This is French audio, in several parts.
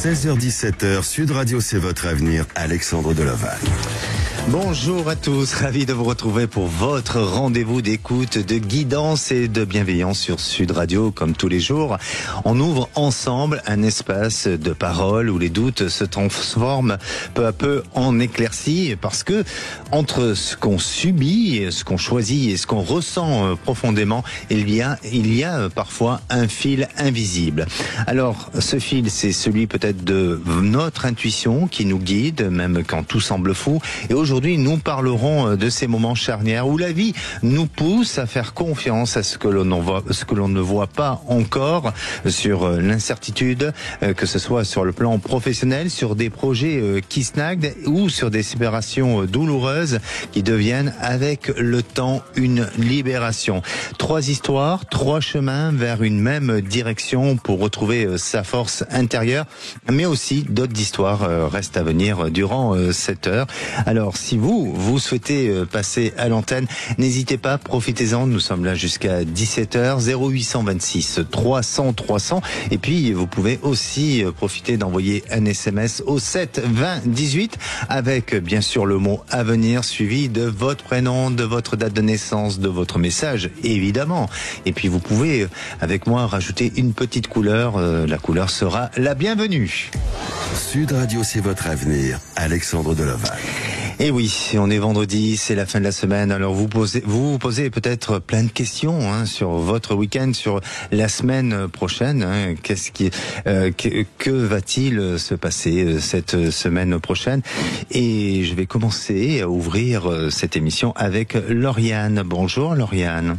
16h-17h, Sud Radio, c'est votre avenir. Alexandre Delaval. Bonjour à tous, ravi de vous retrouver pour votre rendez-vous d'écoute, de guidance et de bienveillance sur Sud Radio, comme tous les jours. On ouvre ensemble un espace de parole où les doutes se transforment peu à peu en éclaircies, parce que entre ce qu'on subit, ce qu'on choisit et ce qu'on ressent profondément, il y a parfois un fil invisible. Alors, ce fil, c'est celui peut-être de notre intuition qui nous guide, même quand tout semble fou. Et aujourd'hui, nous parlerons de ces moments charnières où la vie nous pousse à faire confiance à ce que l'on ne voit pas encore, sur l'incertitude, que ce soit sur le plan professionnel, sur des projets qui snagnent ou sur des séparations douloureuses qui deviennent avec le temps une libération. 3 histoires, 3 chemins vers une même direction pour retrouver sa force intérieure, mais aussi d'autres histoires restent à venir durant cette heure. Alors, si vous souhaitez passer à l'antenne, n'hésitez pas, profitez-en, nous sommes là jusqu'à 17h, 0826 300 300, et puis vous pouvez aussi profiter d'envoyer un SMS au 7 20 18 avec bien sûr le mot à venir suivi de votre prénom, de votre date de naissance, de votre message évidemment, et puis vous pouvez avec moi rajouter une petite couleur, la couleur sera la bienvenue. Sud Radio, c'est votre avenir. Alexandre Delaval. Et oui, on est vendredi, c'est la fin de la semaine. Alors vous vous posez peut-être plein de questions sur votre week-end, sur la semaine prochaine. Que va-t-il se passer cette semaine prochaine? Et je vais commencer à ouvrir cette émission avec Lauriane. Bonjour Lauriane.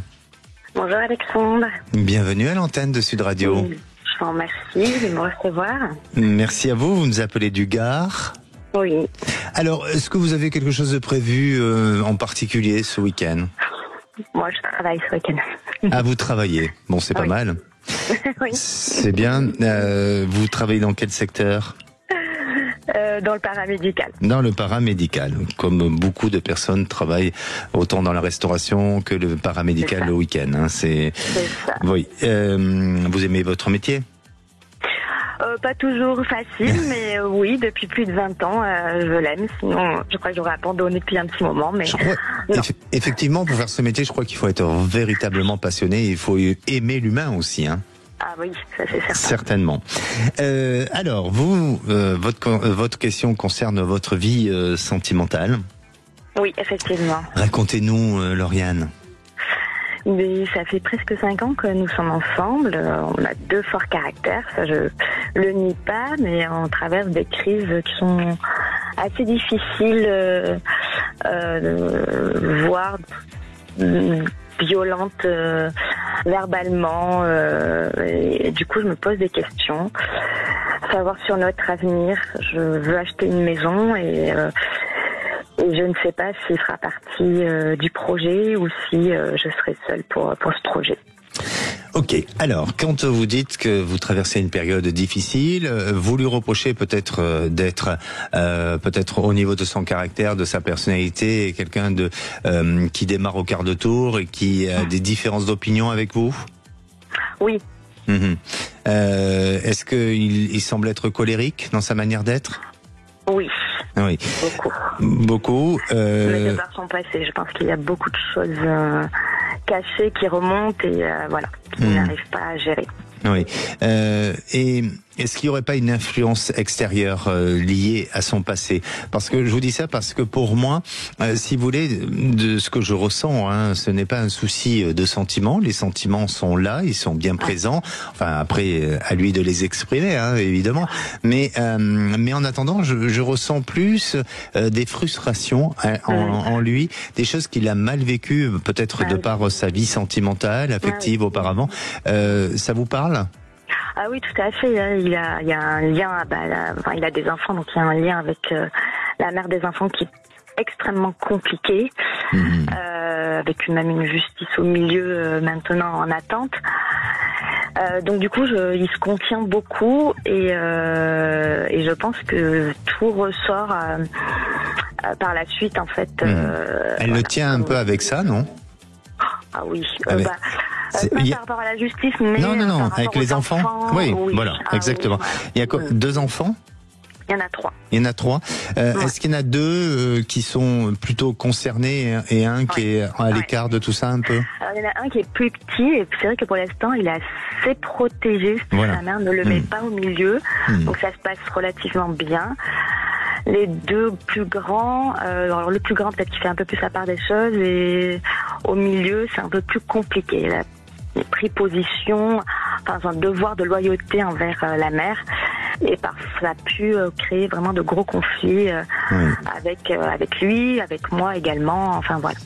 Bonjour Alexandre. Bienvenue à l'antenne de Sud Radio. Oui, je vous remercie de me recevoir. Merci à vous. Vous nous appelez du Gard. Oui. Alors, est-ce que vous avez quelque chose de prévu en particulier ce week-end? Moi, je travaille ce week-end. Ah, vous travaillez. Bon, c'est pas mal. Oui. C'est bien. Vous travaillez dans quel secteur? Dans le paramédical. Dans le paramédical. Comme beaucoup de personnes travaillent autant dans la restauration que le paramédical le week-end. C'est ça. Oui. Vous aimez votre métier? Pas toujours facile, mais oui, depuis plus de 20 ans, je l'aime. Sinon, je crois que j'aurais abandonné depuis un petit moment. Mais effectivement, pour faire ce métier, je crois qu'il faut être véritablement passionné. Il faut aimer l'humain aussi. Ah oui, ça c'est certain. Certainement. Alors, vous, votre question concerne votre vie sentimentale. Oui, effectivement. Racontez-nous, Lauriane. Mais ça fait presque 5 ans que nous sommes ensemble. On a 2 forts caractères, ça je le nie pas, mais on traverse des crises qui sont assez difficiles, voire violentes verbalement. Et du coup, je me pose des questions. Savoir sur notre avenir. Je veux acheter une maison et je ne sais pas s'il fera partie du projet ou si je serai seule pour ce projet. Ok, alors quand vous dites que vous traversez une période difficile, vous lui reprochez peut-être d'être peut-être au niveau de son caractère, de sa personnalité, quelqu'un qui démarre au quart de tour et qui a des différences d'opinion avec vous? Oui. Est-ce qu'il semble être colérique dans sa manière d'être? Oui. Oui. Beaucoup. Mais de par son passé, je pense qu'il y a beaucoup de choses cachées qui remontent et qu'il n'arrive pas à gérer. Oui. Et est-ce qu'il n'y aurait pas une influence extérieure liée à son passé? Parce que je vous dis ça parce que pour moi, si vous voulez, de ce que je ressens, ce n'est pas un souci de sentiments. Les sentiments sont là, ils sont bien présents. Enfin, après, à lui de les exprimer, évidemment. Mais en attendant, je ressens plus des frustrations en lui, des choses qu'il a mal vécues, peut-être de par sa vie sentimentale, affective auparavant. Ça vous parle? Ah oui, tout à fait. Il y a un lien. Il a des enfants, donc il y a un lien avec la mère des enfants qui est extrêmement compliqué, avec même une justice au milieu maintenant en attente. Donc du coup, il se contient beaucoup et je pense que tout ressort par la suite en fait. Elle le tient un peu avec ça, non? Ah oui. Par rapport à la justice, mais... Non, avec les enfants. Oui, voilà, exactement. Oui. Il y a quoi, 2 enfants? Il y en a 3. Il y en a 3. Est-ce qu'il y en a 2 qui sont plutôt concernés et un qui est à l'écart de tout ça un peu? Alors, il y en a un qui est plus petit et c'est vrai que pour l'instant il est assez protégé. Sa mère ne le met pas au milieu, donc ça se passe relativement bien. Les 2 plus grands, alors le plus grand peut-être qu'il fait un peu plus la part des choses et au milieu c'est un peu plus compliqué. Il a pris position, un devoir de loyauté envers la mère. Et ça a pu créer vraiment de gros conflits avec lui, avec moi également. Enfin voilà.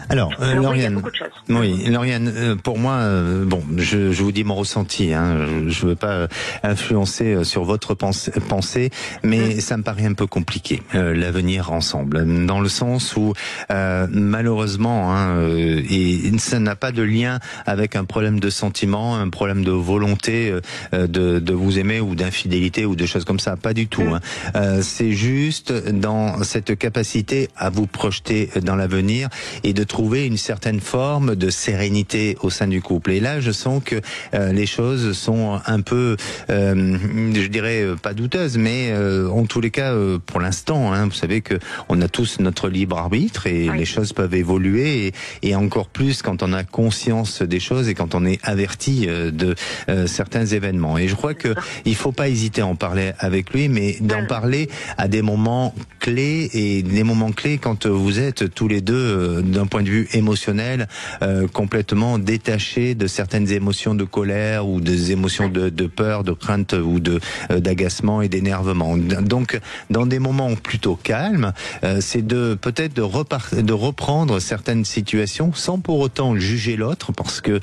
Alors, Lauriane, il y a beaucoup de choses. Oui, Lauriane, pour moi, je vous dis mon ressenti. Je veux pas influencer sur votre pensée, mais ça me paraît un peu compliqué l'avenir ensemble, dans le sens où malheureusement, et ça n'a pas de lien avec un problème de sentiment, un problème de volonté de vous aimer ou d'infidélité ou de choses comme ça, pas du tout. C'est juste dans cette capacité à vous projeter dans l'avenir et de trouver une certaine forme de sérénité au sein du couple. Et là, je sens que les choses sont un peu, je dirais pas douteuses, mais en tous les cas, pour l'instant, vous savez que on a tous notre libre arbitre et les choses peuvent évoluer et encore plus quand on a conscience des choses et quand on est averti de certains événements. Et je crois que il faut pas hésiter à en parler avec lui, mais d'en parler à des moments clés et des moments clés quand vous êtes tous les deux d'un point de vue émotionnel complètement détaché de certaines émotions de colère ou des émotions de peur, de crainte ou d'agacement et d'énervement. Donc dans des moments plutôt calmes, c'est peut-être de reprendre certaines situations sans pour autant juger l'autre, parce que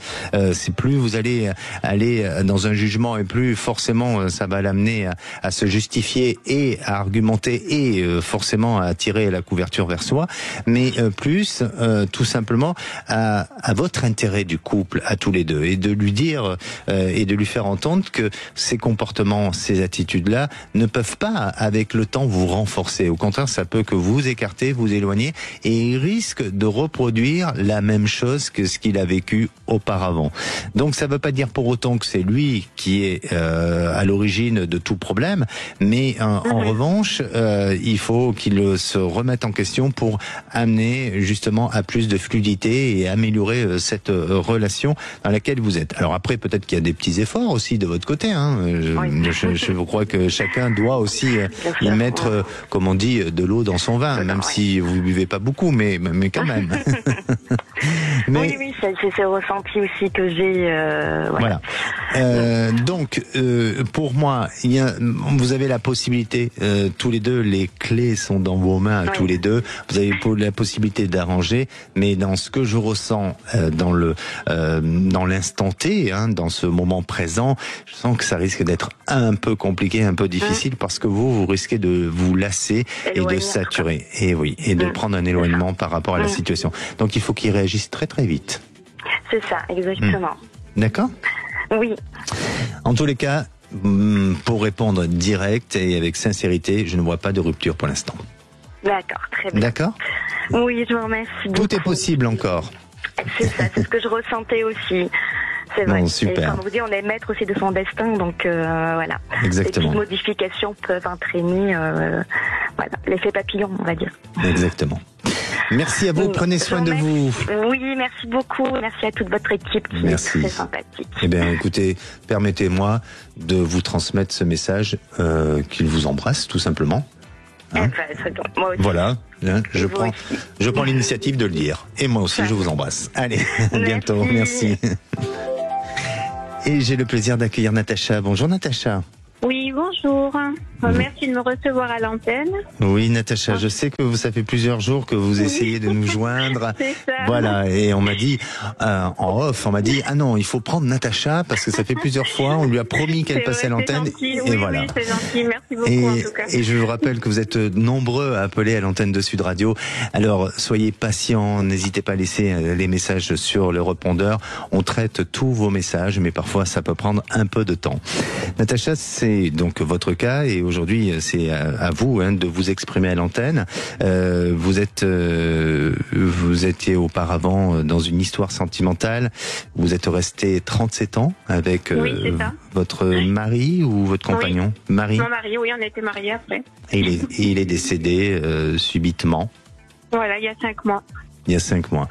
c'est plus vous allez aller dans un jugement et plus forcément ça va l'amener à se justifier et à argumenter et forcément à tirer la couverture vers soi, mais plus tout simplement à votre intérêt du couple, à tous les deux, et de lui dire et de lui faire entendre que ces comportements, ces attitudes-là ne peuvent pas, avec le temps, vous renforcer. Au contraire, ça peut que vous écarter, vous éloigner, et il risque de reproduire la même chose que ce qu'il a vécu auparavant. Donc ça ne veut pas dire pour autant que c'est lui qui est à l'origine de tout problème, mais en revanche, il faut qu'il se remette en question pour amener justement à plus de fluidité et améliorer cette relation dans laquelle vous êtes. Alors après, peut-être qu'il y a des petits efforts aussi de votre côté. Je crois que chacun doit aussi y mettre, comme on dit, de l'eau dans son vin, même si vous ne buvez pas beaucoup, mais quand même. Oui, c'est le ressenti aussi que j'ai. Voilà. Donc, pour moi, vous avez la possibilité, tous les deux, les clés sont dans vos mains, tous les deux. Vous avez la possibilité d'arranger, mais dans ce que je ressens dans l'instant T, dans ce moment présent, je sens que ça risque d'être un peu compliqué, un peu difficile, parce que vous risquez de vous lasser et de saturer. Et oui, et de prendre un éloignement par rapport à la situation. Donc il faut qu'il réagisse très très vite. C'est ça, exactement. D'accord ? Oui. En tous les cas, pour répondre direct et avec sincérité, je ne vois pas de rupture pour l'instant. D'accord, très bien. D'accord ? Oui, je vous remercie beaucoup. Tout est possible encore. C'est ça, c'est ce que je ressentais aussi. C'est vrai. Bon, super. Et comme vous dites, on est maître aussi de son destin, donc voilà. Exactement. Les petites modifications peuvent entraîner l'effet papillon, on va dire. Exactement. Merci à vous, prenez soin de vous. Oui, merci beaucoup. Merci à toute votre équipe qui est très sympathique. Eh bien, écoutez, permettez-moi de vous transmettre ce message qu'il vous embrasse, tout simplement. Moi aussi. Voilà, je prends l'initiative de le dire. Et moi aussi, je vous embrasse. Allez, à bientôt. Merci. Et j'ai le plaisir d'accueillir Natacha. Bonjour Natacha. Oui, bonjour. Merci de me recevoir à l'antenne. Oui, Natacha, je sais que ça fait plusieurs jours que vous essayez de nous joindre. C'est ça. Voilà, et on m'a dit, en off, ah non, il faut prendre Natacha parce que ça fait plusieurs fois, on lui a promis qu'elle passait à l'antenne. Et voilà. Oui, c'est gentil, merci beaucoup en tout cas. Et je vous rappelle que vous êtes nombreux à appeler à l'antenne de Sud Radio. Alors, soyez patients, n'hésitez pas à laisser les messages sur le répondeur. On traite tous vos messages, mais parfois ça peut prendre un peu de temps. Natacha, c'est donc votre cas et aujourd'hui c'est à vous de vous exprimer à l'antenne. Vous étiez auparavant dans une histoire sentimentale. Vous êtes resté 37 ans avec votre mari ou votre compagnon? Mari. Mon mari, oui, on était mariés après. Et il est décédé subitement. Voilà, il y a 5 mois. Il y a 5 mois.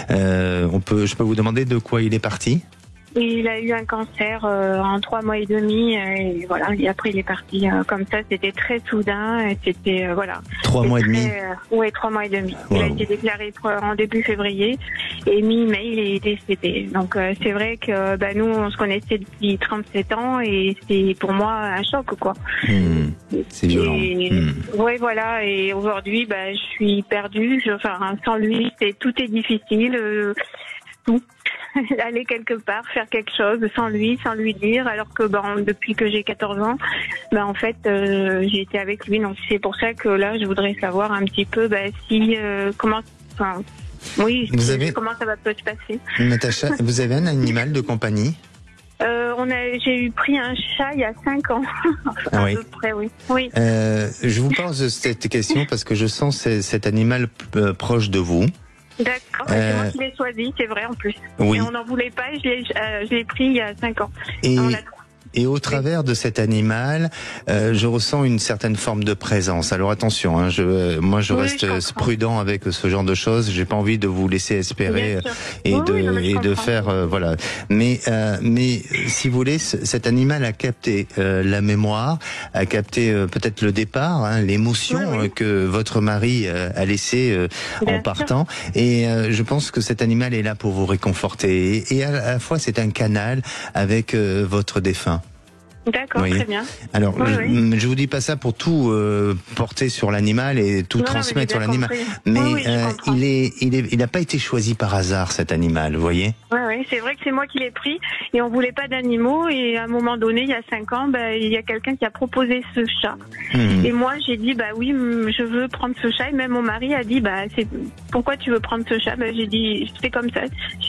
Je peux vous demander de quoi il est parti? Il a eu un cancer en 3 mois et demi et voilà. Et après il est parti comme ça. C'était très soudain. Et c'était voilà. 3 mois et demi. Oui, 3 mois et demi. Wow. Il a été déclaré en début février et mi-mai il est décédé. Donc c'est vrai que nous on se connaissait depuis 37 ans et c'est pour moi un choc quoi. C'est violent. Oui voilà. Et aujourd'hui je suis perdue. Sans lui tout est difficile. Tout. Aller quelque part, faire quelque chose sans lui dire, alors que depuis que j'ai 14 ans, en fait j'ai été avec lui, donc c'est pour ça que là je voudrais savoir un petit peu comment ça va se passer. Natacha, vous avez un animal de compagnie? J'ai pris un chat il y a 5 ans. À peu près, oui. Je vous pose cette question parce que je sens cet animal proche de vous. D'accord, c'est moi qui l'ai choisi, c'est vrai en plus. Oui. Et on n'en voulait pas, je l'ai pris il y a 5 ans. Et au travers de cet animal, je ressens une certaine forme de présence. Alors attention, je reste prudent avec ce genre de choses. J'ai pas envie de vous laisser espérer de faire voilà. Mais si vous voulez, cet animal a capté la mémoire, a capté peut-être le départ, l'émotion que votre mari a laissé en partant. Et je pense que cet animal est là pour vous réconforter. Et à la fois, c'est un canal avec votre défunt. D'accord, très bien. Alors, je vous dis pas ça pour tout porter sur l'animal et tout transmettre sur l'animal, mais il n'a pas été choisi par hasard cet animal, vous voyez. Oui, c'est vrai que c'est moi qui l'ai pris et on voulait pas d'animaux et à un moment donné, il y a 5 ans, il y a quelqu'un qui a proposé ce chat. Et moi, j'ai dit oui, je veux prendre ce chat et même mon mari a dit pourquoi tu veux prendre ce chat? J'ai dit c'est comme ça,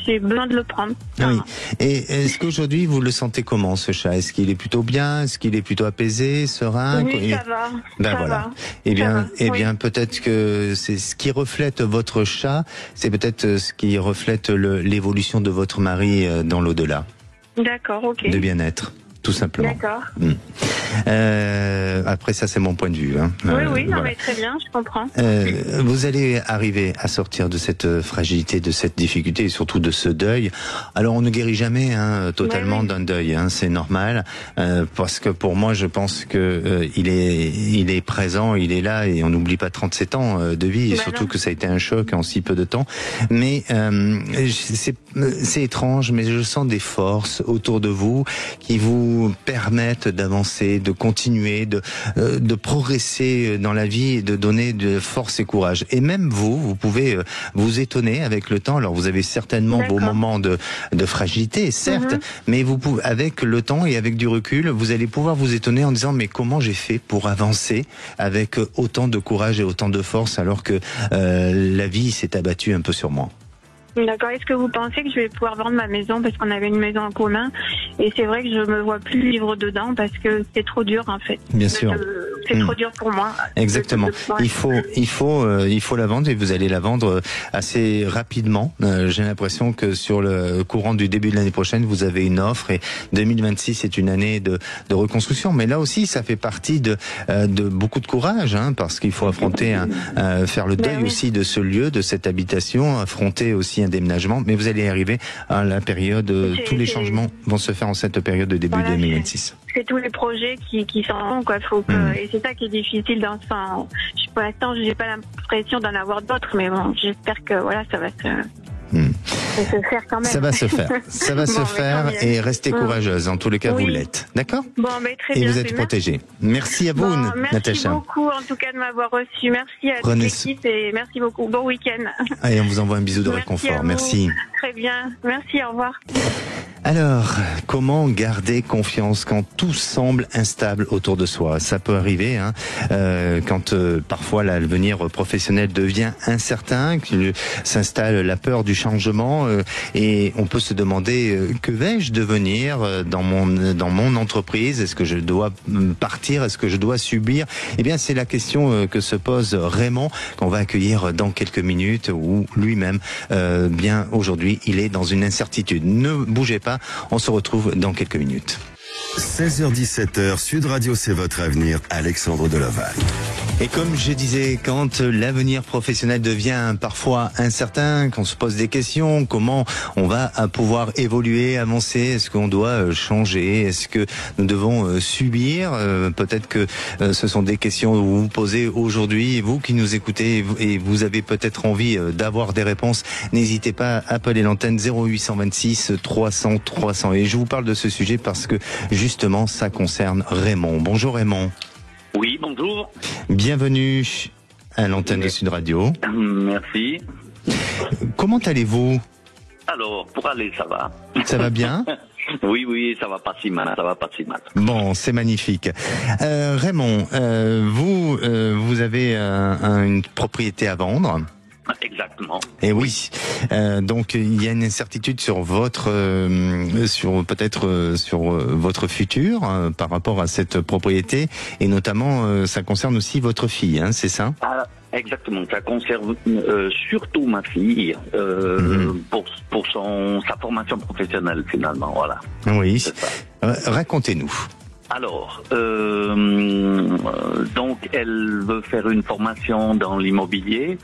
j'ai besoin de le prendre. Oui. Et est-ce qu'aujourd'hui vous le sentez comment ce chat? Est-ce qu'il est plutôt bien? Est-ce qu'il est plutôt apaisé, serein? Oui, ça va. Ça va. Eh bien, peut-être que c'est ce qui reflète votre chat, c'est peut-être ce qui reflète l'évolution de votre mari dans l'au-delà. D'accord, ok. De bien-être, tout simplement. D'accord. Après ça, c'est mon point de vue. Mais très bien, je comprends. Vous allez arriver à sortir de cette fragilité, de cette difficulté et surtout de ce deuil. Alors, on ne guérit jamais totalement d'un deuil, c'est normal, parce que pour moi, je pense que il est présent, il est là et on n'oublie pas 37 ans de vie et surtout que ça a été un choc en si peu de temps. Mais c'est étrange, mais je sens des forces autour de vous qui vous permettent d'avancer, de continuer, de progresser dans la vie et de donner de force et courage. Et même vous pouvez vous étonner avec le temps. Alors vous avez certainement vos moments de fragilité, certes, mais vous pouvez, avec le temps et avec du recul, vous allez pouvoir vous étonner en disant mais comment j'ai fait pour avancer avec autant de courage et autant de force alors que la vie s'est abattue un peu sur moi. D'accord. Est-ce que vous pensez que je vais pouvoir vendre ma maison parce qu'on avait une maison en commun et c'est vrai que je me vois plus vivre dedans parce que c'est trop dur en fait. Bien sûr. C'est trop dur pour moi. Exactement. Il faut la vendre et vous allez la vendre assez rapidement. J'ai l'impression que sur le courant du début de l'année prochaine, vous avez une offre et 2026 est une année de reconstruction. Mais là aussi, ça fait partie de beaucoup de courage, parce qu'il faut affronter, faire le deuil aussi de ce lieu, de cette habitation, affronter aussi un déménagement, mais vous allez y arriver à la période, tous les changements vont se faire en cette période de début 2026. C'est tous les projets qui s'en vont, quoi. Et c'est ça qui est difficile dans ce sens. Pour l'instant, j'ai pas l'impression d'en avoir d'autres, mais bon, j'espère que ça va se faire quand même. Ça va se faire. Ça va se faire et restez courageuse. En tous les cas, vous l'êtes. D'accord? Très bien. Et vous êtes protégée. Merci à vous, Natacha. Merci beaucoup, en tout cas, de m'avoir reçu. Merci à toute l'équipe et merci beaucoup. Bon week-end. Allez, on vous envoie un bisou de réconfort. Merci. Très bien. Merci, au revoir. Alors, comment garder confiance quand tout semble instable autour de soi? Ça peut arriver, hein, quand parfois l'avenir professionnel devient incertain, qu'il s'installe la peur du changement, et on peut se demander que vais-je devenir dans mon entreprise? Est-ce que je dois partir? Est-ce que je dois subir? Eh bien, c'est la question que se pose Raymond, qu'on va accueillir dans quelques minutes, où lui-même, bien aujourd'hui, il est dans une incertitude. Ne bougez pas. On se retrouve dans quelques minutes. 16h-17h, Sud Radio, c'est votre avenir, Alexandre Delaval. Et comme je disais, quand l'avenir professionnel devient parfois incertain, qu'on se pose des questions, comment on va pouvoir évoluer, avancer, est-ce qu'on doit changer, est-ce que nous devons subir, peut-être que ce sont des questions que vous vous posez aujourd'hui, vous qui nous écoutez et vous avez peut-être envie d'avoir des réponses, n'hésitez pas à appeler l'antenne 0826 300 300. Et je vous parle de ce sujet parce que justement ça concerne Raymond. Bonjour Raymond. Oui, bonjour. Bienvenue à l'antenne de Sud Radio. Merci. Comment allez-vous? Alors, pour aller, ça va. Ça va bien? Oui, ça va pas si mal, Bon, c'est magnifique. Raymond, vous avez une propriété à vendre? Exactement. Et oui. Donc il y a une incertitude sur votre votre futur par rapport à cette propriété, et notamment ça concerne aussi votre fille, hein, c'est ça? Exactement, ça concerne surtout ma fille pour sa formation professionnelle finalement, voilà. Oui. Racontez-nous. Alors, donc elle veut faire une formation dans l'immobilier.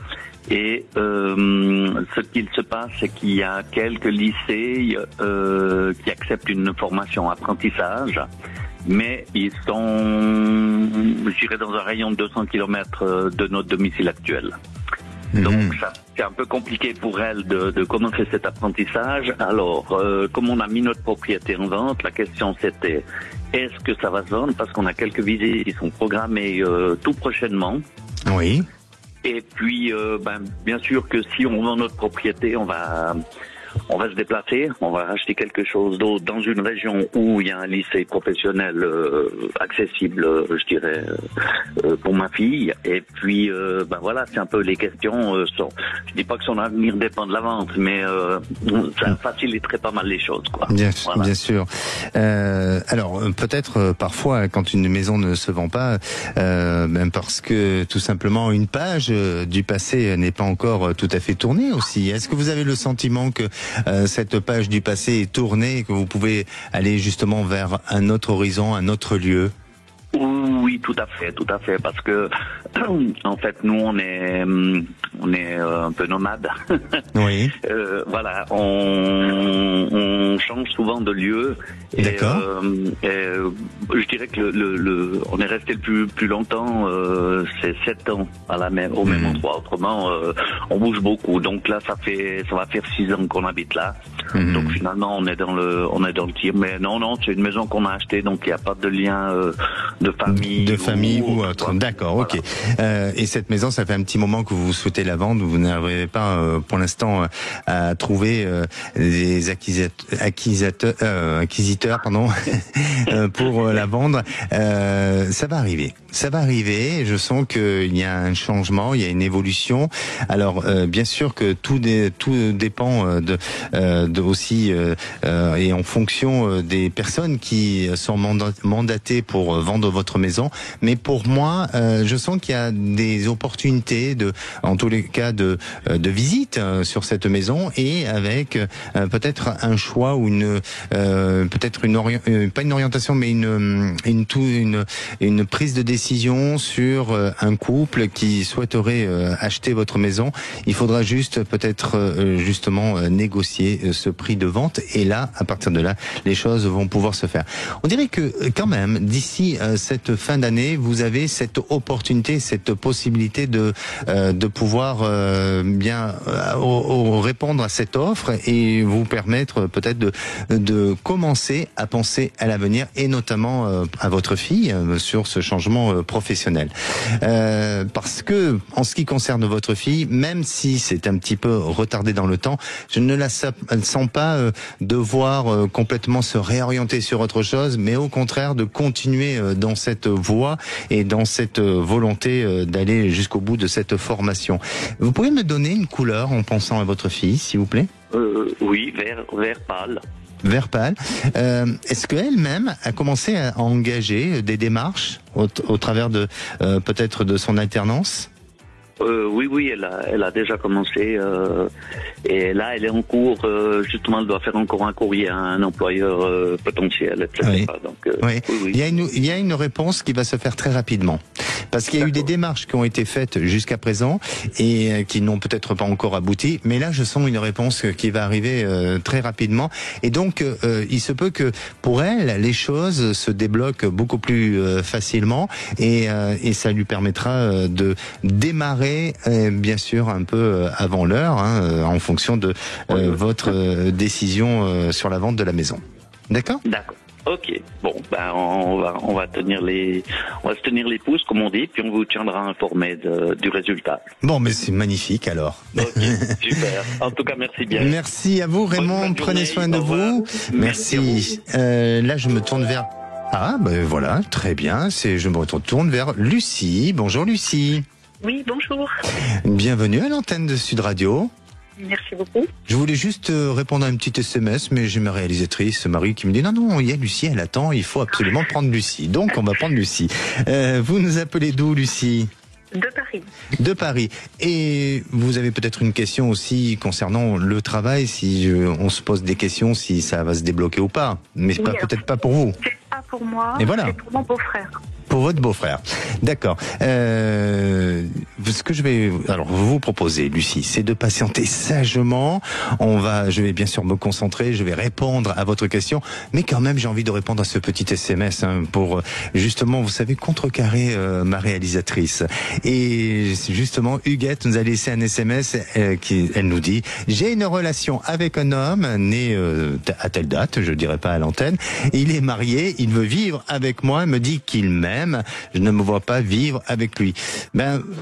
Et ce qu'il se passe, c'est qu'il y a quelques lycées qui acceptent une formation apprentissage, mais ils sont, je dirais, dans un rayon de 200 km de notre domicile actuel. Donc ça, c'est un peu compliqué pour elle de commencer cet apprentissage. Alors, comme on a mis notre propriété en vente, la question c'était, est-ce que ça va se vendre? Parce qu'on a quelques visites qui sont programmées tout prochainement. Oui. Et puis, bien sûr que si on vend notre propriété, on va se déplacer, on va racheter quelque chose d'autre dans une région où il y a un lycée professionnel accessible, je dirais, pour ma fille. Et puis, voilà, c'est un peu les questions. Je dis pas que son avenir dépend de la vente, mais ça faciliterait pas mal les choses, quoi. Bien sûr. Alors, peut-être parfois, quand une maison ne se vend pas, même parce que tout simplement une page du passé n'est pas encore tout à fait tournée aussi. Est-ce que vous avez le sentiment que cette page du passé est tournée et que vous pouvez aller justement vers un autre horizon, un autre lieu? Oui, tout à fait, parce que en fait nous on est un peu nomades. Oui. Voilà, on change souvent de lieu. D'accord. Je dirais que on est resté le plus longtemps, c'est 7 ans au même endroit. Autrement, on bouge beaucoup. Donc là, ça va faire 6 ans qu'on habite là. Donc finalement, on est dans le tir. Mais non, c'est une maison qu'on a achetée, donc il n'y a pas de lien de famille ou autre. D'accord, voilà. Ok. Et cette maison, ça fait un petit moment que vous souhaitez la vendre. Vous n'arrivez pas pour l'instant à trouver des acquisiteurs, pour la vendre. Ça va arriver. Je sens qu'il y a un changement, il y a une évolution. Alors, bien sûr que tout dépend aussi et en fonction des personnes qui sont mandatées pour vendre votre maison. Mais pour moi, je sens qu'il y a des opportunités en tous les cas de visite sur cette maison, et avec peut-être un choix ou peut-être pas une orientation, mais une prise de décision sur un couple qui souhaiterait acheter votre maison. Il faudra juste peut-être justement négocier ce prix de vente, et là, à partir de là, les choses vont pouvoir se faire. On dirait que quand même, d'ici cette fin d'année, années, vous avez cette opportunité, cette possibilité de pouvoir répondre à cette offre et vous permettre peut-être de commencer à penser à l'avenir et notamment à votre fille sur ce changement professionnel. Parce que en ce qui concerne votre fille, même si c'est un petit peu retardé dans le temps, je ne la sens pas devoir complètement se réorienter sur autre chose, mais au contraire de continuer dans cette voie et dans cette volonté d'aller jusqu'au bout de cette formation. Vous pouvez me donner une couleur en pensant à votre fille, s'il vous plaît? Oui, vert pâle. Vert pâle. Est-ce qu'elle-même a commencé à engager des démarches au travers de peut-être de son alternance? Oui, elle a déjà commencé et là elle est en cours. Justement, elle doit faire encore un courrier à un employeur potentiel, etc. Oui. Donc, oui. oui. Il y a une réponse qui va se faire très rapidement. Parce qu'il y a eu des démarches qui ont été faites jusqu'à présent et qui n'ont peut-être pas encore abouti. Mais là, je sens une réponse qui va arriver très rapidement. Et donc, il se peut que pour elle, les choses se débloquent beaucoup plus facilement et ça lui permettra de démarrer, bien sûr, un peu avant l'heure, en fonction de votre décision sur la vente de la maison. D'accord ? D'accord. Ok, bon, on va se tenir les pouces, comme on dit, puis on vous tiendra informé du résultat. Bon, mais c'est magnifique alors. Ok, super. En tout cas, merci bien. Merci à vous, Raymond. Prenez soin de vous. Merci. Là, je me tourne vers. Ah, ben voilà, très bien. Je me retourne vers Lucie. Bonjour, Lucie. Oui, bonjour. Bienvenue à l'antenne de Sud Radio. Merci beaucoup. Je voulais juste répondre à un petit SMS, mais j'ai ma réalisatrice, Marie, qui me dit non, il y a Lucie, elle attend, il faut absolument prendre Lucie. Donc, on va prendre Lucie. Vous nous appelez d'où, Lucie ? De Paris. De Paris. Et vous avez peut-être une question aussi concernant le travail, si on se pose des questions, si ça va se débloquer ou pas. Mais Oui, peut-être pas pour vous. C'est pas pour moi, Et voilà. c'est pour mon beau-frère. Pour votre beau-frère. D'accord. Ce que je vais vous proposer, Lucie, c'est de patienter sagement. Je vais bien sûr me concentrer, je vais répondre à votre question, mais quand même j'ai envie de répondre à ce petit SMS pour justement, vous savez, contrecarrer ma réalisatrice. Et justement, Huguette nous a laissé un SMS elle nous dit: j'ai une relation avec un homme né à telle date, je dirais pas à l'antenne. Il est marié, il veut vivre avec moi, me dit qu'il m'aime. Je ne me vois pas vivre avec lui.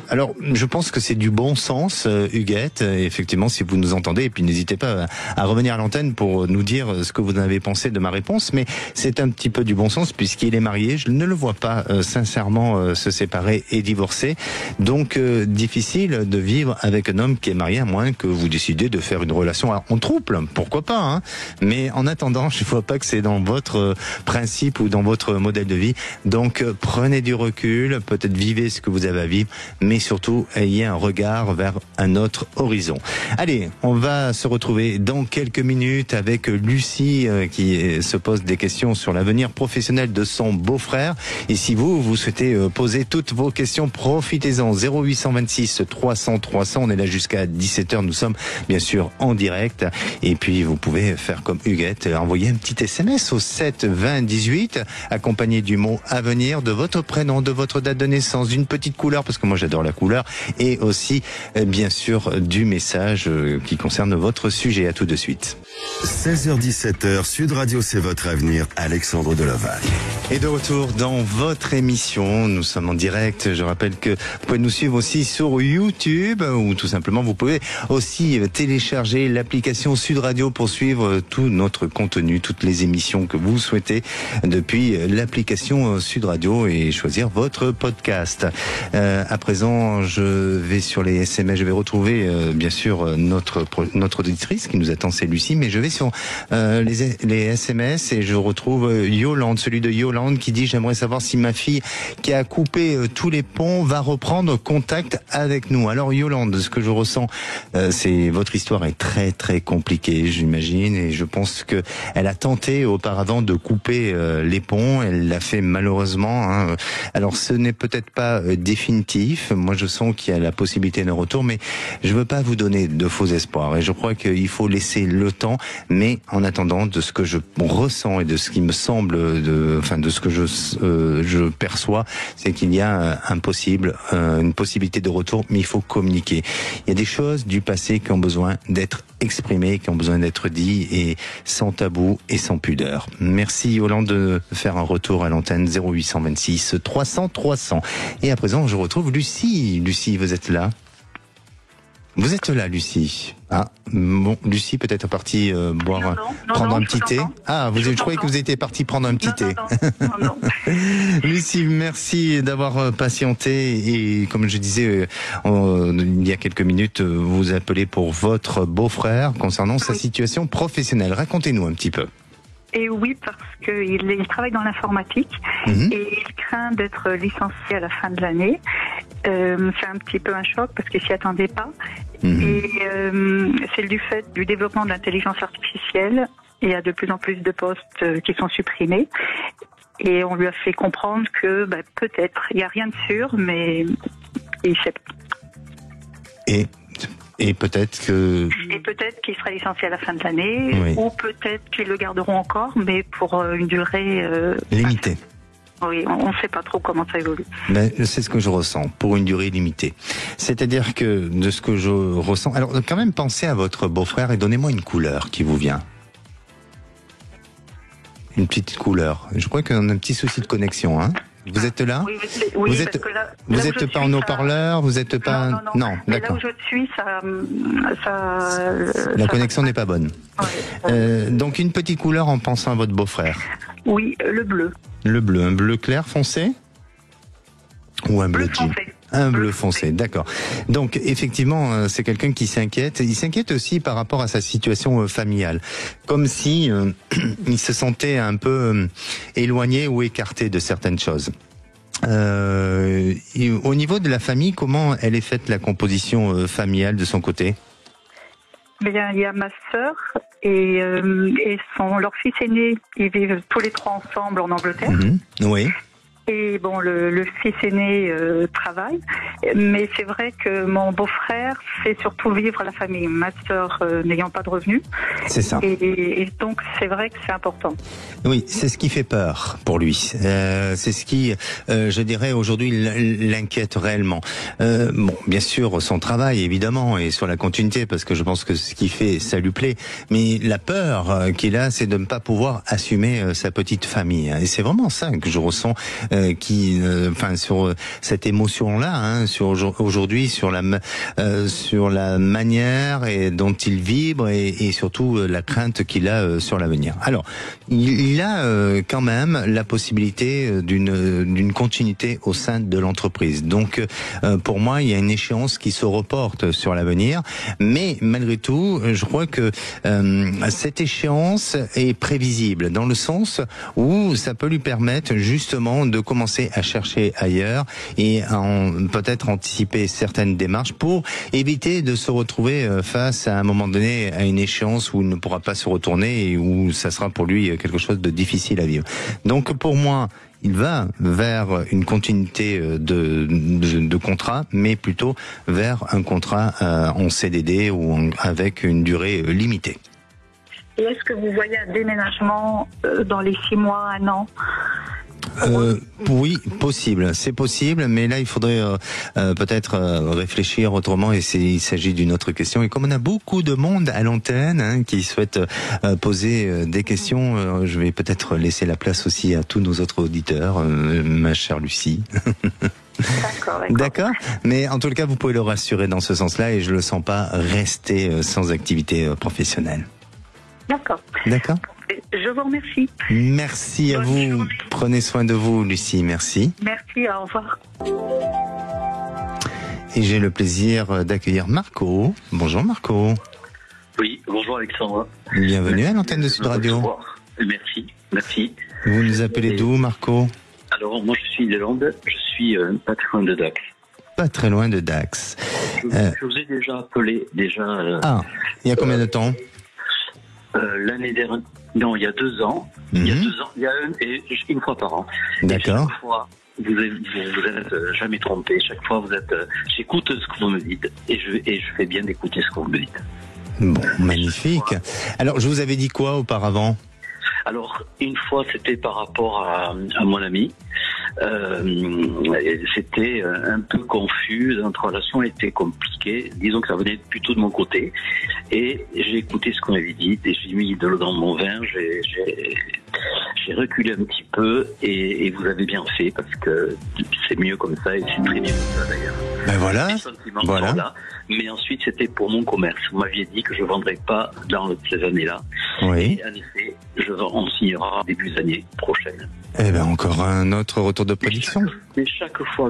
Alors, je pense que c'est du bon sens, Huguette. Effectivement, si vous nous entendez, et puis n'hésitez pas à revenir à l'antenne pour nous dire ce que vous en avez pensé de ma réponse. Mais c'est un petit peu du bon sens puisqu'il est marié. Je ne le vois pas sincèrement se séparer et divorcer. Donc, difficile de vivre avec un homme qui est marié, à moins que vous décidez de faire une relation en couple. Pourquoi pas, hein. Mais en attendant, je ne vois pas que c'est dans votre principe ou dans votre modèle de vie. Donc, prenez du recul, peut-être vivez ce que vous avez à vivre, mais surtout ayez un regard vers un autre horizon. Allez, on va se retrouver dans quelques minutes avec Lucie qui se pose des questions sur l'avenir professionnel de son beau-frère. Et si vous souhaitez poser toutes vos questions, profitez-en. 0826 300 300, on est là jusqu'à 17h, nous sommes bien sûr en direct. Et puis vous pouvez faire comme Huguette, envoyer un petit SMS au 7 20 18, accompagné du mot avenir, de votre prénom, de votre date de naissance, d'une petite couleur, parce que moi j'adore la couleur, et aussi bien sûr du message qui concerne votre sujet. À tout de suite. 16h-17h, Sud Radio, c'est votre avenir, Alexandre Deloval. Et de retour dans votre émission, nous sommes en direct. Je rappelle que vous pouvez nous suivre aussi sur YouTube, ou tout simplement vous pouvez aussi télécharger l'application Sud Radio pour suivre tout notre contenu, toutes les émissions que vous souhaitez depuis l'application Sud Radio et choisir votre podcast. À présent, je vais sur les SMS, je vais retrouver bien sûr notre auditrice qui nous attend, c'est Lucie, mais je vais sur les SMS et je retrouve Yolande, celui de Yolande qui dit: j'aimerais savoir si ma fille qui a coupé tous les ponts va reprendre contact avec nous. Alors Yolande, ce que je ressens, c'est votre histoire est très très compliquée, j'imagine, et je pense que elle a tenté auparavant de couper les ponts, elle l'a fait malheureusement, Hein. Alors, ce n'est peut-être pas définitif. Moi, je sens qu'il y a la possibilité d'un retour, mais je veux pas vous donner de faux espoirs. Et je crois qu'il faut laisser le temps. Mais en attendant, de ce que je ressens et de ce qui me semble, de ce que je perçois, c'est qu'il y a une possibilité de retour, mais il faut communiquer. Il y a des choses du passé qui ont besoin d'être exprimées, qui ont besoin d'être dites, et sans tabou et sans pudeur. Merci Yolande de faire un retour à l'antenne 0826 300 300. Et à présent, je retrouve Lucie. Lucie, vous êtes là? Vous êtes là, Lucie. Ah, bon, Lucie peut-être partie prendre un petit thé. Ah, je croyais que vous étiez partie prendre un petit thé. Non. Lucie, merci d'avoir patienté. Et comme je disais il y a quelques minutes, vous appelez pour votre beau-frère concernant sa situation professionnelle. Racontez-nous un petit peu. Et oui, parce qu'il travaille dans l'informatique et il craint d'être licencié à la fin de l'année. C'est un petit peu un choc parce qu'il s'y attendait pas. Et c'est du fait du développement de l'intelligence artificielle. Il y a de plus en plus de postes qui sont supprimés. Et on lui a fait comprendre que peut-être, il n'y a rien de sûr, mais il sait pas. Et peut-être qu'il sera licencié à la fin de l'année, ou peut-être qu'ils le garderont encore, mais pour une durée limitée. Oui, on ne sait pas trop comment ça évolue. C'est ce que je ressens, pour une durée limitée. C'est-à-dire que, de ce que je ressens... Alors, quand même, pensez à votre beau-frère et donnez-moi une couleur qui vous vient. Une petite couleur. Je crois qu'on a un petit souci de connexion, hein. Vous êtes là? Oui, vous êtes, vous êtes pas en haut-parleur, vous êtes pas... Non, d'accord. Là où je suis, la connexion n'est pas bonne. Ouais. Donc une petite couleur en pensant à votre beau-frère. Oui, le bleu. Le bleu, un bleu clair foncé? Ou un bleu jean? Un bleu foncé, d'accord. Donc effectivement, c'est quelqu'un qui s'inquiète. Il s'inquiète aussi par rapport à sa situation familiale, comme si il se sentait un peu éloigné ou écarté de certaines choses. Au niveau de la famille, comment elle est faite la composition familiale de son côté? Il y a ma sœur et leur fils aîné. Ils vivent tous les trois ensemble en Angleterre. Oui. Et bon, le fils aîné travaille, mais c'est vrai que mon beau-frère fait surtout vivre la famille, ma sœur n'ayant pas de revenus. C'est ça. Et donc c'est vrai que c'est important. Oui, c'est ce qui fait peur pour lui. C'est ce qui, je dirais, aujourd'hui l'inquiète réellement. Bon, bien sûr, son travail, évidemment, et sur la continuité, parce que je pense que ce qu'il fait, ça lui plaît. Mais la peur qu'il a, c'est de ne pas pouvoir assumer sa petite famille. Et c'est vraiment ça que je ressens, sur cette émotion-là, hein, sur aujourd'hui, sur la manière et dont il vibre et surtout la crainte qu'il a sur l'avenir. Alors, il a quand même la possibilité d'une continuité au sein de l'entreprise. Donc, pour moi, il y a une échéance qui se reporte sur l'avenir, mais malgré tout, je crois que cette échéance est prévisible dans le sens où ça peut lui permettre justement de commencer à chercher ailleurs et peut-être anticiper certaines démarches pour éviter de se retrouver face à un moment donné à une échéance où il ne pourra pas se retourner et où ça sera pour lui quelque chose de difficile à vivre. Donc pour moi, il va vers une continuité de contrat, mais plutôt vers un contrat en CDD ou avec une durée limitée. Et est-ce que vous voyez un déménagement dans les 6 mois, 1 an? Oui, possible, c'est possible, mais là il faudrait peut-être réfléchir autrement, et il s'agit d'une autre question. Et comme on a beaucoup de monde à l'antenne qui souhaite poser des questions, je vais peut-être laisser la place aussi à tous nos autres auditeurs, ma chère Lucie. D'accord. Mais en tout cas, vous pouvez le rassurer dans ce sens-là, et je le sens pas rester sans activité professionnelle. D'accord. Je vous remercie. Merci à vous. Journée. Prenez soin de vous, Lucie. Merci. Merci, au revoir. Et j'ai le plaisir d'accueillir Marco. Bonjour Marco. Oui, bonjour Alexandre. Bienvenue à l'antenne de Sud Radio. Merci. Vous nous appelez d'où, Marco? Alors, moi je suis de Landes, je suis pas très loin de Dax. Pas très loin de Dax. Je vous ai déjà appelé, il y a combien de temps? L'année dernière, non, il y a 2 ans. Il y a 2 ans, il y a une fois par an. D'accord. vous êtes jamais trompé. Chaque fois, j'écoute ce que vous me dites et je fais bien d'écouter ce que vous me dites. Bon, magnifique. Alors, je vous avais dit quoi auparavant ? Alors, une fois, c'était par rapport à mon ami. C'était un peu confus, notre relation était compliquée, disons que ça venait plutôt de mon côté, et j'ai écouté ce qu'on m'avait dit, et j'ai mis de l'eau dans mon vin, j'ai reculé un petit peu, et vous avez bien fait, parce que c'est mieux comme ça, et c'est très bien comme ça d'ailleurs. Ben voilà, voilà. Là. Mais ensuite, c'était pour mon commerce. Vous m'aviez dit que je ne vendrais pas dans ces années-là. Oui. Et en effet, on signera début d'année prochaine. Eh ben encore un autre retour de prédiction. Mais chaque fois,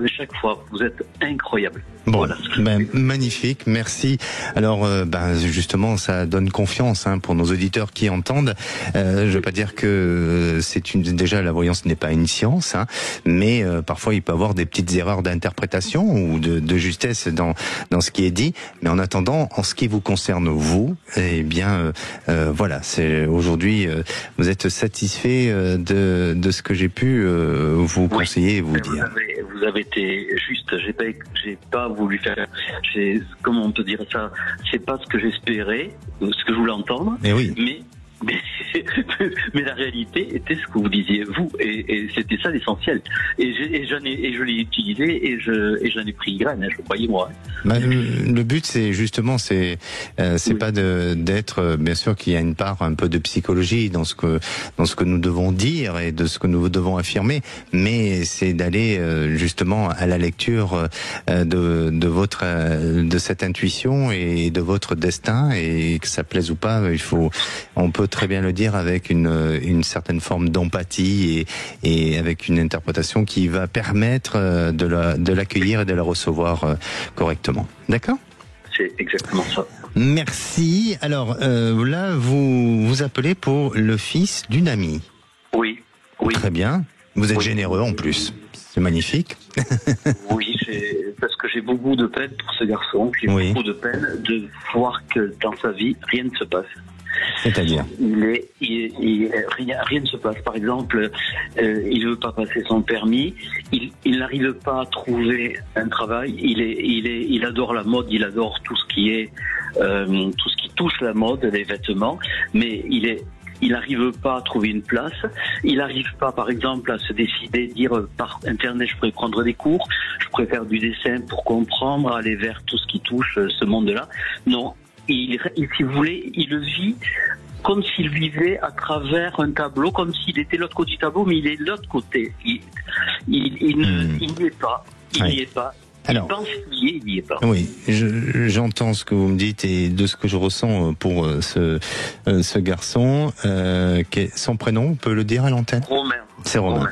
vous êtes incroyable. Bon, voilà. Magnifique, merci. Alors, justement, ça donne confiance pour nos auditeurs qui entendent. Je veux pas dire que déjà la voyance n'est pas une science, mais parfois il peut y avoir des petites erreurs d'interprétation ou de justesse dans ce qui est dit. Mais en attendant, en ce qui vous concerne vous, eh bien, voilà, c'est aujourd'hui vous êtes satisfait de ce que j'ai pu vous conseiller et vous dire. Vous avez été juste. J'ai pas voulu faire. Comment on peut dire ça ? C'est pas ce que j'espérais, ce que je voulais entendre. Mais oui. Mais la réalité était ce que vous disiez vous, et c'était ça l'essentiel. Et je l'ai utilisé et j'en ai pris graine. Croyez-moi. Le but, c'est justement, c'est pas d'être, bien sûr qu'il y a une part un peu de psychologie dans ce que nous devons dire et de ce que nous devons affirmer, mais c'est d'aller justement à la lecture de cette intuition et de votre destin, et que ça plaise ou pas, on peut très bien le dire avec une certaine forme d'empathie et avec une interprétation qui va permettre de l'accueillir et de la recevoir correctement. D'accord ? C'est exactement ça. Merci. Alors là, vous appelez pour le fils d'une amie. Oui. Très bien. Vous êtes généreux en plus. C'est magnifique. Oui, parce que j'ai beaucoup de peine pour ce garçon. J'ai beaucoup de peine de voir que dans sa vie, rien ne se passe. C'est-à-dire rien ne se passe. Par exemple, il veut pas passer son permis, il n'arrive pas à trouver un travail. Il adore la mode, il adore tout ce qui touche la mode, les vêtements, mais il n'arrive pas à trouver une place. Il n'arrive pas, par exemple, à se décider, dire par Internet, je pourrais prendre des cours, je pourrais faire du dessin pour comprendre, aller vers tout ce qui touche ce monde-là. Non. Si vous voulez, il vit comme s'il vivait à travers un tableau, comme s'il était l'autre côté du tableau, mais il est de l'autre côté. Il n'y est pas. Il n'y est pas. Alors, il pense qu'il n'y est pas. Oui, j'entends ce que vous me dites et de ce que je ressens pour ce garçon. Son prénom, on peut le dire à l'antenne ? Romain. C'est Romain.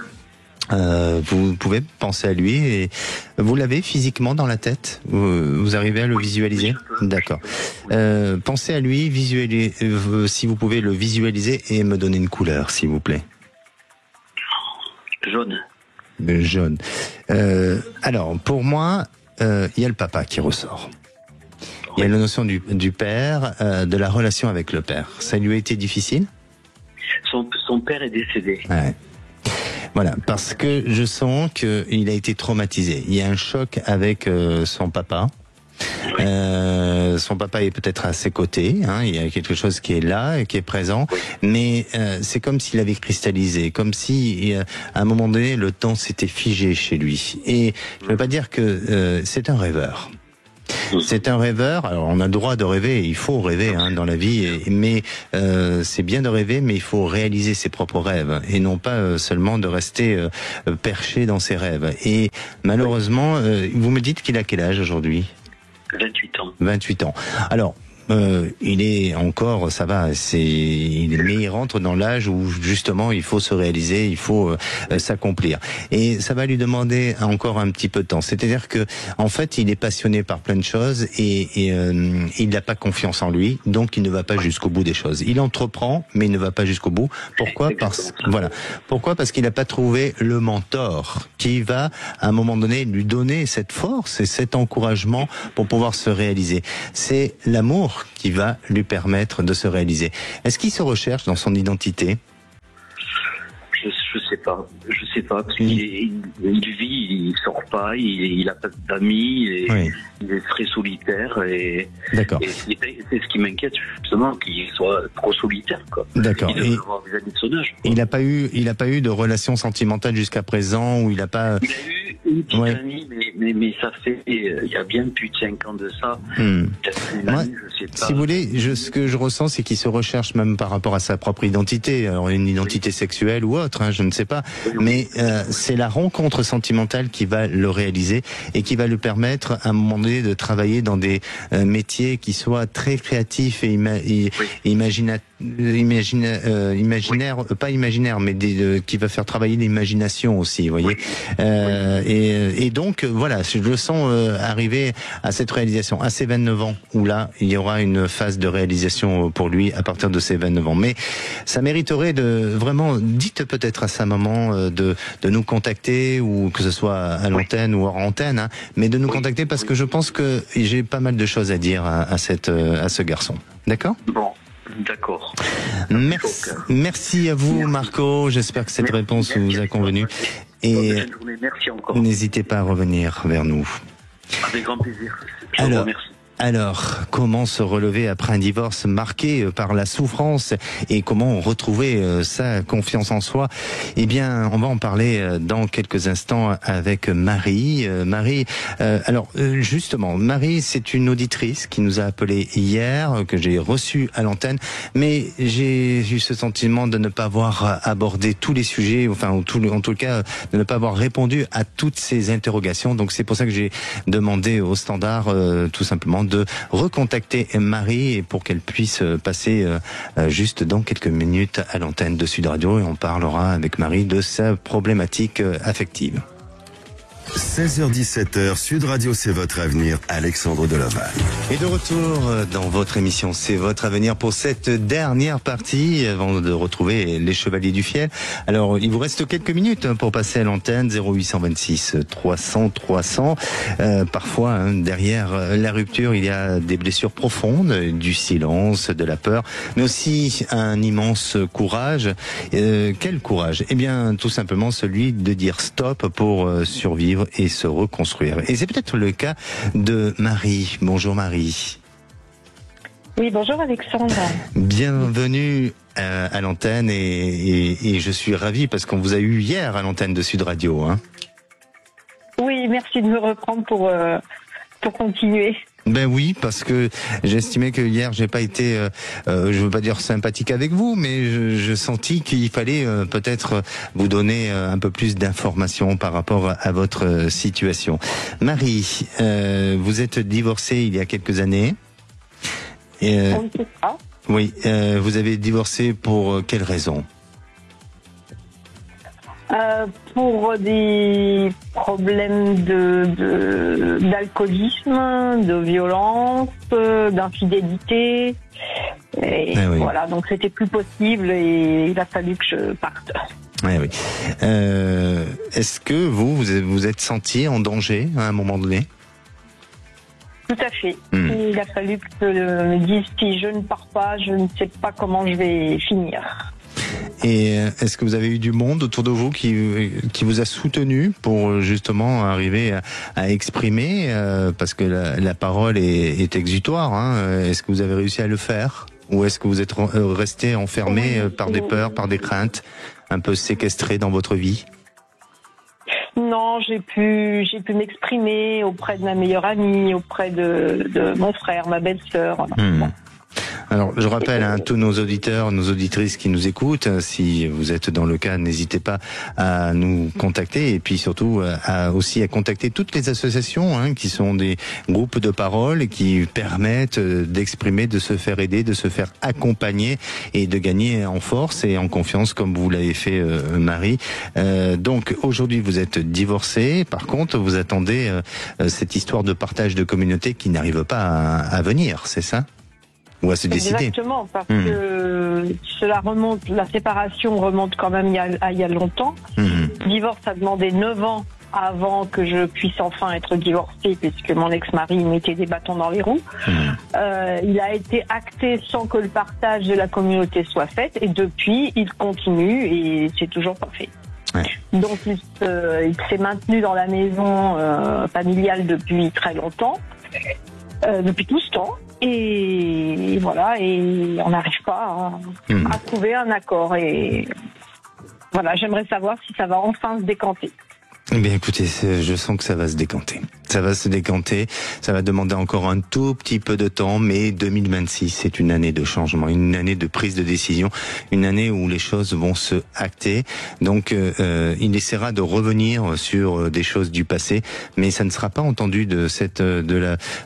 Vous pouvez penser à lui et vous l'avez physiquement dans la tête. Vous arrivez à le visualiser ? D'accord. Pensez à lui, visualisez, si vous pouvez le visualiser et me donner une couleur, s'il vous plaît. Jaune. Jaune. Alors, pour moi, il y a le papa qui ressort. Il y a la notion du père, de la relation avec le père. Ça lui a été difficile ? Son père est décédé. Ouais. Voilà, parce que je sens qu'il a été traumatisé. Il y a un choc avec son papa. Oui. Son papa est peut-être à ses côtés, il y a quelque chose qui est là et qui est présent, mais c'est comme s'il avait cristallisé, comme si à un moment donné le temps s'était figé chez lui. Et je ne veux pas dire que c'est un rêveur. C'est un rêveur. Alors on a le droit de rêver, il faut rêver dans la vie, mais c'est bien de rêver, mais il faut réaliser ses propres rêves et non pas seulement de rester perché dans ses rêves. Et malheureusement, vous me dites qu'il a quel âge aujourd'hui ? 28 ans. 28 ans. Alors, il est encore, ça va, mais il rentre dans l'âge où justement il faut se réaliser, il faut s'accomplir. Et ça va lui demander encore un petit peu de temps. C'est-à-dire que, en fait, il est passionné par plein de choses et il n'a pas confiance en lui, donc il ne va pas jusqu'au bout des choses. Il entreprend, mais il ne va pas jusqu'au bout. Pourquoi ? Pourquoi ? Parce qu'il n'a pas trouvé le mentor qui va, à un moment donné, lui donner cette force et cet encouragement pour pouvoir se réaliser. C'est l'amour qui va lui permettre de se réaliser. Est-ce qu'il se recherche dans son identité ? Je sais pas. Parce qu'il vit, il sort pas, il a pas d'amis, et il est très solitaire. D'accord. Et c'est ce qui m'inquiète justement, qu'il soit trop solitaire, quoi. D'accord. Il devrait avoir des amis de son âge. Il n'a pas eu de relation sentimentale jusqu'à présent, où il a pas. Il a eu une petite amie, mais ça fait, il y a bien plus de 5 ans de ça. Peut-être une amie, je sais pas. Si vous voulez, ce que je ressens, c'est qu'il se recherche même par rapport à sa propre identité, alors une identité sexuelle ou autre, je ne sais pas. Mais c'est la rencontre sentimentale qui va le réaliser et qui va lui permettre à un moment donné de travailler dans des métiers qui soient très créatifs et imaginaires, pas imaginaires, mais qui va faire travailler l'imagination aussi, vous voyez. Et donc voilà, je le sens arriver à cette réalisation à ses 29 ans, où là il y aura une phase de réalisation pour lui à partir de ses 29 ans. Mais ça mériterait de vraiment, dites peut-être à sa maman de nous contacter, ou que ce soit à l'antenne ou hors antenne, mais de nous contacter, parce que je pense que j'ai pas mal de choses à dire à ce garçon. D'accord ? Bon. D'accord. Merci à vous, Marco. J'espère que cette réponse vous a convenu. Et merci encore. N'hésitez pas à revenir vers nous. Avec grand plaisir. Je vous remercie. Alors, comment se relever après un divorce marqué par la souffrance, et comment retrouver sa confiance en soi? Eh bien, on va en parler dans quelques instants avec Marie. Justement, Marie, c'est une auditrice qui nous a appelé hier, que j'ai reçue à l'antenne, mais j'ai eu ce sentiment de ne pas avoir abordé tous les sujets, en tout cas, de ne pas avoir répondu à toutes ces interrogations. Donc, c'est pour ça que j'ai demandé au standard, tout simplement, de recontacter Marie, et pour qu'elle puisse passer juste dans quelques minutes à l'antenne de Sud Radio, et on parlera avec Marie de sa problématique affective. 16h-17h, Sud Radio, c'est votre avenir, Alexandre Delaval. Et de retour dans votre émission, c'est votre avenir, pour cette dernière partie, avant de retrouver les Chevaliers du Fiel. Alors, il vous reste quelques minutes pour passer à l'antenne, 0826 300 300. Parfois, derrière la rupture, il y a des blessures profondes, du silence, de la peur, mais aussi un immense courage. Quel courage? Eh bien, tout simplement celui de dire stop pour survivre et se reconstruire. Et c'est peut-être le cas de Marie. Bonjour Marie. Oui, bonjour Alexandre. Bienvenue à l'antenne, et je suis ravi parce qu'on vous a eu hier à l'antenne de Sud Radio. Oui, merci de me reprendre pour continuer. Ben oui, parce que j'estimais que hier j'ai pas été, je veux pas dire sympathique avec vous, mais je sentis qu'il fallait peut-être vous donner un peu plus d'informations par rapport à votre situation. Marie, vous êtes divorcée il y a quelques années. On ne sait pas. Oui, vous avez divorcé pour quelle raison? Pour des problèmes d'alcoolisme, de violence, d'infidélité. Et voilà, donc c'était plus possible, et il a fallu que je parte. Oui. Est-ce que vous êtes senti en danger à un moment donné? Tout à fait. Il a fallu que je me dise, si je ne pars pas, je ne sais pas comment je vais finir. Et est-ce que vous avez eu du monde autour de vous qui vous a soutenu pour justement arriver à exprimer, parce que la parole est exutoire, Est-ce que vous avez réussi à le faire, ou est-ce que vous êtes resté enfermé par des peurs, par des craintes, un peu séquestré dans votre vie? Non, j'ai pu m'exprimer auprès de ma meilleure amie, auprès de mon frère, ma belle-sœur. Alors, je rappelle à tous nos auditeurs, nos auditrices qui nous écoutent, si vous êtes dans le cas, n'hésitez pas à nous contacter, et puis surtout aussi à contacter toutes les associations qui sont des groupes de parole et qui permettent d'exprimer, de se faire aider, de se faire accompagner et de gagner en force et en confiance, comme vous l'avez fait, Marie. Donc aujourd'hui, vous êtes divorcée. Par contre, vous attendez cette histoire de partage de communauté qui n'arrive pas à venir, c'est ça? Ou à se décider. Exactement, parce que cela remonte, la séparation remonte quand même il y a longtemps. Le divorce a demandé 9 ans avant que je puisse enfin être divorcée, puisque mon ex-mari mettait des bâtons dans les roues. Il a été acté sans que le partage de la communauté soit fait, et depuis, il continue, et c'est toujours pas fait. Ouais. Donc il s'est maintenu dans la maison familiale depuis très longtemps, depuis tout ce temps. Et voilà, et on n'arrive pas à trouver un accord. Et voilà, j'aimerais savoir si ça va enfin se décanter. Eh bien, écoutez, je sens que ça va se décanter. Ça va se décanter. Ça va demander encore un tout petit peu de temps, mais 2026, c'est une année de changement, une année de prise de décision, une année où les choses vont se acter. Donc, il essaiera de revenir sur des choses du passé, mais ça ne sera pas entendu ça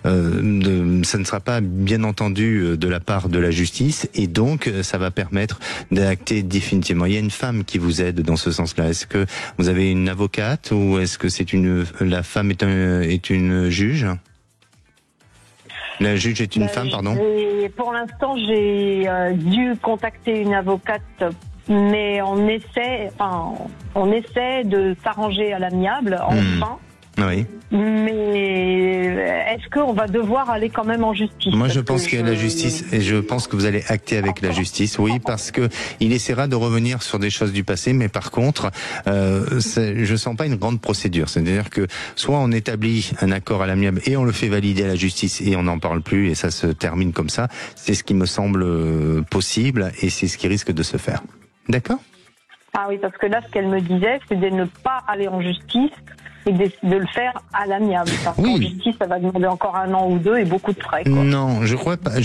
ne sera pas bien entendu de la part de la justice, et donc ça va permettre d'acter définitivement. Il y a une femme qui vous aide dans ce sens-là. Est-ce que vous avez une avocate? Ou est-ce que la femme est une juge? La juge est une femme, pardon. Pour l'instant, j'ai dû contacter une avocate, mais on essaie de s'arranger à l'amiable, enfin. Oui. Mais est-ce qu'on va devoir aller quand même en justice? Moi, je pense qu'il y a la justice, et je pense que vous allez acter avec la justice, oui, parce que il essaiera de revenir sur des choses du passé, mais par contre, je sens pas une grande procédure. C'est-à-dire que soit on établit un accord à l'amiable et on le fait valider à la justice et on n'en parle plus et ça se termine comme ça. C'est ce qui me semble possible et c'est ce qui risque de se faire. D'accord? Ah oui, parce que là, ce qu'elle me disait, c'est de ne pas aller en justice et de le faire à l'amiable. Parce qu'en justice, ça va demander encore 1 an ou 2 et beaucoup de frais, quoi. Non, je crois pas.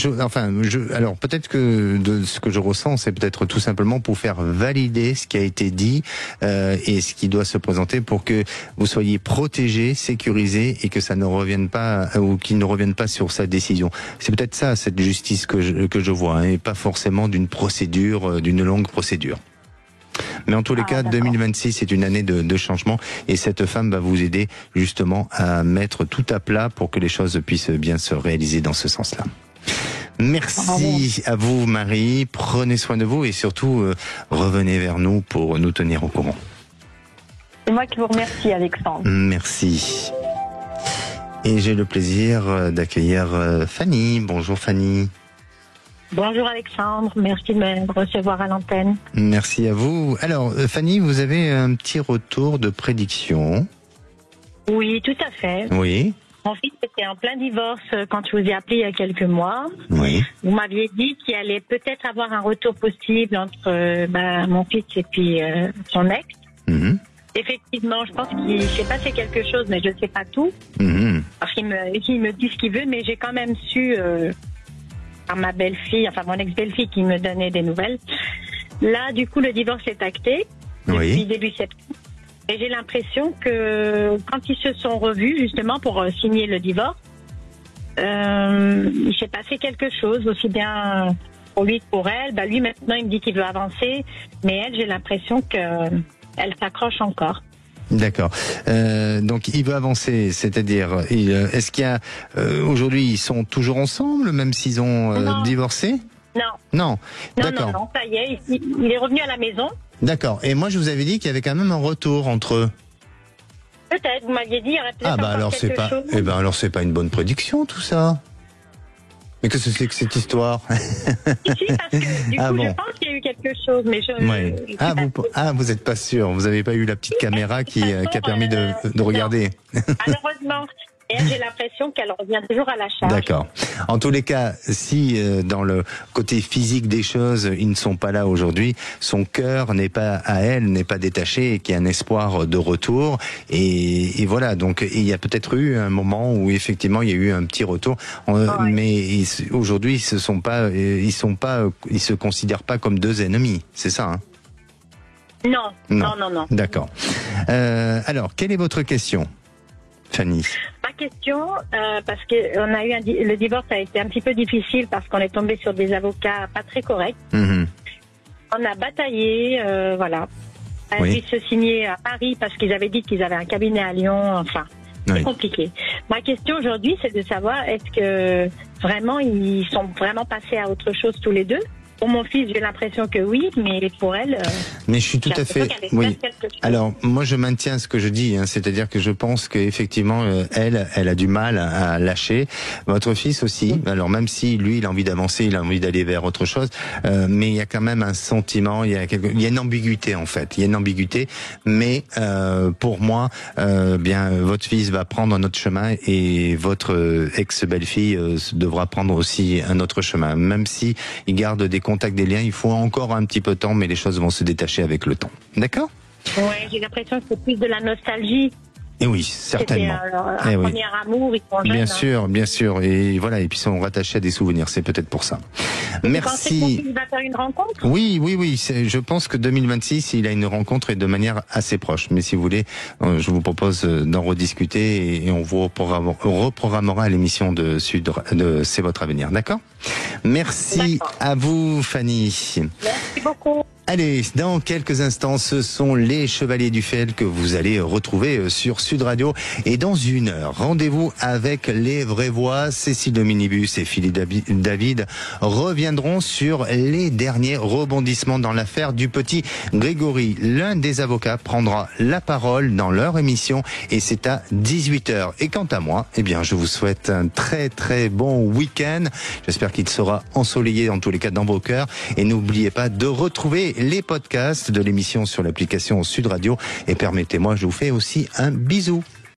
Alors peut-être que de ce que je ressens, c'est peut-être tout simplement pour faire valider ce qui a été dit et ce qui doit se présenter pour que vous soyez protégé, sécurisé et que ça ne revienne pas ou qu'il ne revienne pas sur sa décision. C'est peut-être ça, cette justice que je vois, et pas forcément d'une procédure, d'une longue procédure. Mais en tous les cas, 2026 c'est une année de changement et cette femme va vous aider justement à mettre tout à plat pour que les choses puissent bien se réaliser dans ce sens-là. Merci à vous, Marie. Prenez soin de vous et surtout revenez vers nous pour nous tenir au courant. C'est moi qui vous remercie, Alexandre. Merci. Et j'ai le plaisir d'accueillir Fanny. Bonjour Fanny. Bonjour Alexandre, merci de me recevoir à l'antenne. Merci à vous. Alors Fanny, vous avez un petit retour de prédiction. Oui, tout à fait. Oui. Mon fils était en plein divorce quand je vous ai appelé il y a quelques mois. Oui. Vous m'aviez dit qu'il allait peut-être avoir un retour possible entre mon fils et puis son ex. Effectivement, je pense qu'il s'est passé quelque chose, mais je ne sais pas tout. Parce qu'il me dit ce qu'il veut, mais j'ai quand même su... par ma belle-fille, enfin mon ex-belle-fille qui me donnait des nouvelles. Là, du coup, le divorce est acté depuis début septembre. Et j'ai l'impression que quand ils se sont revus, justement, pour signer le divorce, il s'est passé quelque chose, aussi bien pour lui que pour elle. Bah, lui, maintenant, il me dit qu'il veut avancer, mais elle, j'ai l'impression qu'elle s'accroche encore. D'accord. Donc il veut avancer, c'est-à-dire, est-ce qu'il y a aujourd'hui ils sont toujours ensemble, même s'ils ont divorcé? Non. D'accord. Non, ça y est, il est revenu à la maison. D'accord. Et moi je vous avais dit qu'il y avait quand même un retour entre eux. Peut-être, vous m'aviez dit, il y aurait peut-être alors quelque chose. alors c'est pas une bonne prédiction tout ça. Mais qu'est-ce que c'est que cette histoire? Si, parce que du coup, je pense qu'il y a eu quelque chose, mais je... vous êtes pas sûr, vous avez pas eu la petite caméra qui a permis de regarder. Malheureusement. Et j'ai l'impression qu'elle revient toujours à la charge. D'accord. En tous les cas, si dans le côté physique des choses, ils ne sont pas là aujourd'hui, son cœur n'est pas à elle, n'est pas détaché et qu'il y a un espoir de retour. Et voilà, donc il y a peut-être eu un moment où effectivement il y a eu un petit retour, mais aujourd'hui ils se considèrent pas comme deux ennemis, c'est ça, hein? Non. D'accord. Alors, quelle est votre question, Fanny? Ma question, parce que le divorce a été un petit peu difficile parce qu'on est tombé sur des avocats pas très corrects. On a bataillé, voilà. Ils se signaient à Paris parce qu'ils avaient dit qu'ils avaient un cabinet à Lyon. Enfin, c'est compliqué. Ma question aujourd'hui, c'est de savoir est-ce que vraiment ils sont vraiment passés à autre chose tous les deux, Pour mon fils, j'ai l'impression que oui, mais pour elle... mais je suis tout à fait... Oui. Alors, moi, je maintiens ce que je dis, hein, c'est-à-dire que je pense qu'effectivement, elle a du mal à lâcher. Votre fils aussi, alors même si lui, il a envie d'avancer, il a envie d'aller vers autre chose, mais il y a quand même un sentiment, il y a une ambiguïté en fait, il y a une ambiguïté, mais pour moi, bien, votre fils va prendre un autre chemin et votre ex-belle-fille devra prendre aussi un autre chemin, même si il garde des contacts, des liens, il faut encore un petit peu de temps, mais les choses vont se détacher avec le temps. D'accord ? Ouais, j'ai l'impression que c'est plus de la nostalgie. Et oui, certainement. C'était un premier amour, ils sont jeunes. Bien sûr. Et voilà, et puis ils sont rattachés à des souvenirs, c'est peut-être pour ça. Merci. Vous pensez que mon fils va faire une rencontre ? Oui. Je pense que 2026, il a une rencontre et de manière assez proche. Mais si vous voulez, je vous propose d'en rediscuter et on vous reprogrammera l'émission de C'est votre avenir, d'accord ? Merci à vous, Fanny. Merci beaucoup. Allez, dans quelques instants, ce sont les Chevaliers du Fiel que vous allez retrouver sur Sud Radio. Et dans 1 heure, rendez-vous avec les vraies voix. Cécile de Minibus et Philippe David reviendront sur les derniers rebondissements dans l'affaire du petit Grégory. L'un des avocats prendra la parole dans leur émission et c'est à 18h. Et quant à moi, eh bien, je vous souhaite un très très bon week-end. J'espère qu'il sera ensoleillé en tous les cas dans vos cœurs. Et n'oubliez pas de retrouver les podcasts de l'émission sur l'application Sud Radio. Et permettez-moi, je vous fais aussi un bisou.